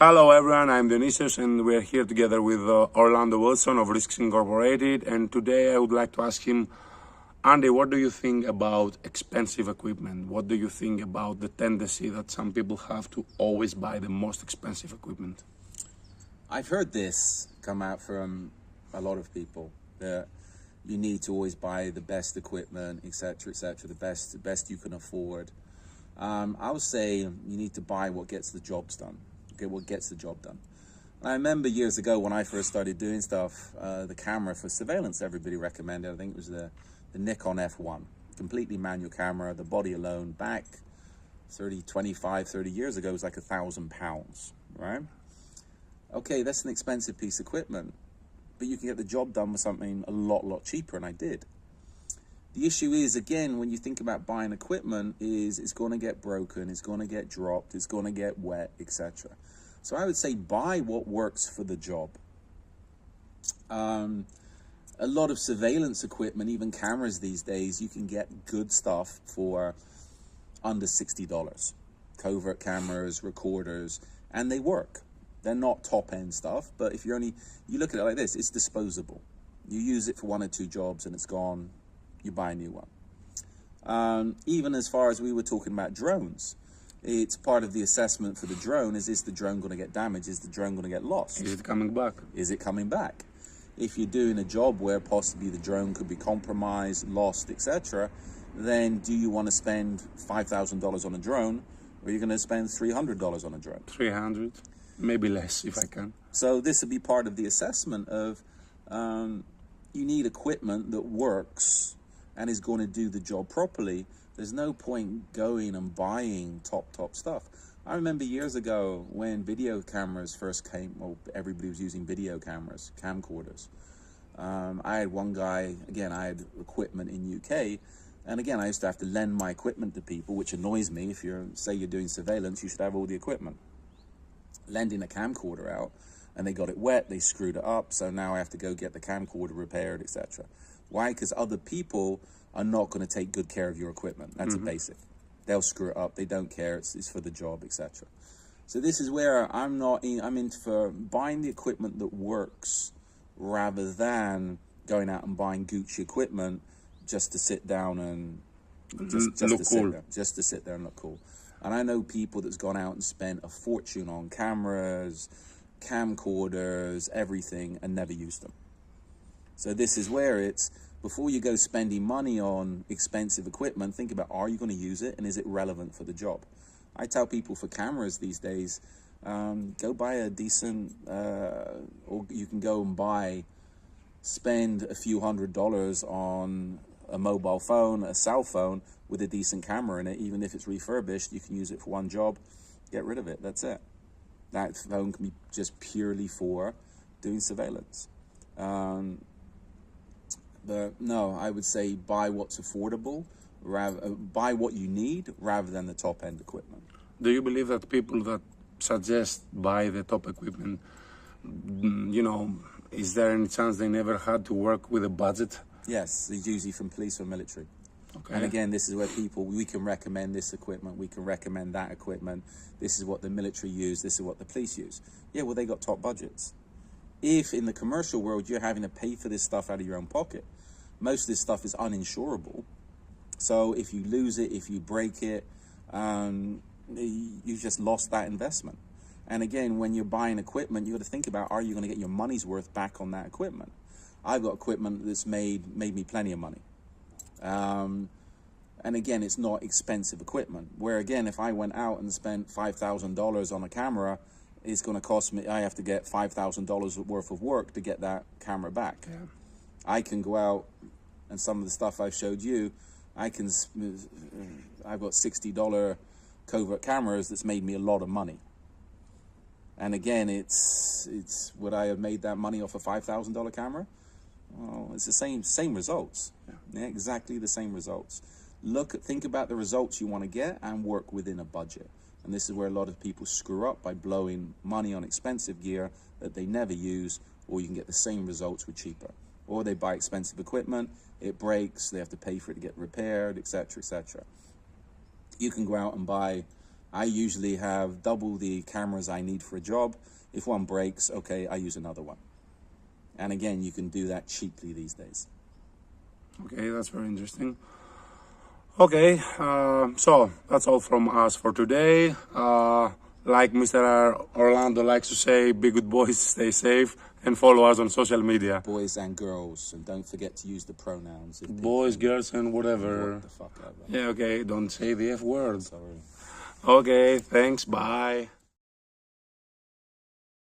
Hello everyone, I'm Dionysius and we're here together with Orlando Wilson of Risks Incorporated, and today I would like to ask him, Andy, what do you think about expensive equipment? What do you think about the tendency that some people have to always buy the most expensive equipment? I've heard this come out from a lot of people, that you need to always buy the best equipment, etc., the best you can afford. I would say you need to buy what gets the jobs done. What gets the job done. I remember years ago when I first started doing stuff, the camera for surveillance everybody recommended. I think it was the Nikon F1, completely manual camera, the body alone, back 30 years ago, was like £1,000, right? Okay, that's an expensive piece of equipment, but you can get the job done with something a lot cheaper, and I did. The issue is, again, when you think about buying equipment, is it's going to get broken, it's going to get dropped, it's going to get wet, etc. So I would say buy what works for the job. A lot of surveillance equipment, even cameras these days, you can get good stuff for under $60. Covert cameras, recorders, and they work. They're not top-end stuff, but if you look at it like this, it's disposable. You use it for 1 or 2 jobs and it's gone. You buy a new one. Even as far as we were talking about drones, it's part of the assessment for the drone is the drone going to get damaged? Is the drone going to get lost? Is it coming back? Is it coming back? If you're doing a job where possibly the drone could be compromised, lost, etc., then do you want to spend $5,000 on a drone, or are you going to spend $300 on a drone? 300, maybe less if I can. So this would be part of the assessment of you need equipment that works and is going to do the job properly. There's no point going and buying top stuff. I remember years ago when video cameras first came, well, everybody was using video cameras, camcorders. I had one guy, again, I had equipment in UK, and again, I used to have to lend my equipment to people, which annoys me. If say you're doing surveillance, you should have all the equipment. Lending a camcorder out, and they got it wet, they screwed it up, so now I have to go get the camcorder repaired, etc. Why? Because other people are not going to take good care of your equipment. That's a basic. They'll screw it up, they don't care, it's for the job, etc. So this is where I'm in for buying the equipment that works, rather than going out and buying Gucci equipment just to sit down and just to sit there and look cool. And I know people that's gone out and spent a fortune on cameras, camcorders, everything, and never used them. So this is where it's, before you go spending money on expensive equipment, think about, are you going to use it, and is it relevant for the job? I tell people for cameras these days, go buy a decent, or you can go and spend a few $100s on a mobile phone, a cell phone with a decent camera in it. Even if it's refurbished, you can use it for one job, get rid of it, that's it. That phone can be just purely for doing surveillance. But no, I would say buy what's affordable, buy what you need rather than the top-end equipment. Do you believe that people that suggest buy the top equipment, is there any chance they never had to work with a budget? Yes, it's usually from police or military. Okay. And again, this is where we can recommend this equipment, we can recommend that equipment, this is what the military use, this is what the police use. Yeah, well, they got top budgets. If in the commercial world you're having to pay for this stuff out of your own pocket, most of this stuff is uninsurable. So if you lose it, if you break it, you just lost that investment. And again, when you're buying equipment, you got to think about, are you going to get your money's worth back on that equipment? I've got equipment that's made me plenty of money. And again, it's not expensive equipment. Where again, if I went out and spent $5,000 on a camera, it's going to cost me, I have to get $5,000 worth of work to get that camera back. Yeah. I can go out, and some of the stuff I've showed you, I've got $60 covert cameras that's made me a lot of money. And again, it's would I have made that money off a $5,000 camera? Well, it's the same results. Yeah, exactly the same results. Think about the results you want to get and work within a budget. And this is where a lot of people screw up, by blowing money on expensive gear that they never use, or you can get the same results with cheaper. Or they buy expensive equipment, it breaks, they have to pay for it to get repaired, etc., etc. You can go out and buy I usually have double the cameras I need for a job. If one breaks, okay, I use another one. And again, you can do that cheaply these days. Okay, that's very interesting. Okay, so that's all from us for today. Like Mr. Orlando likes to say, be good boys, stay safe, and follow us on social media. Boys and girls, and don't forget to use the pronouns. Boys, girls, and whatever. What the fuck ever. Yeah, okay, don't say the F word. Sorry. Okay, thanks, bye.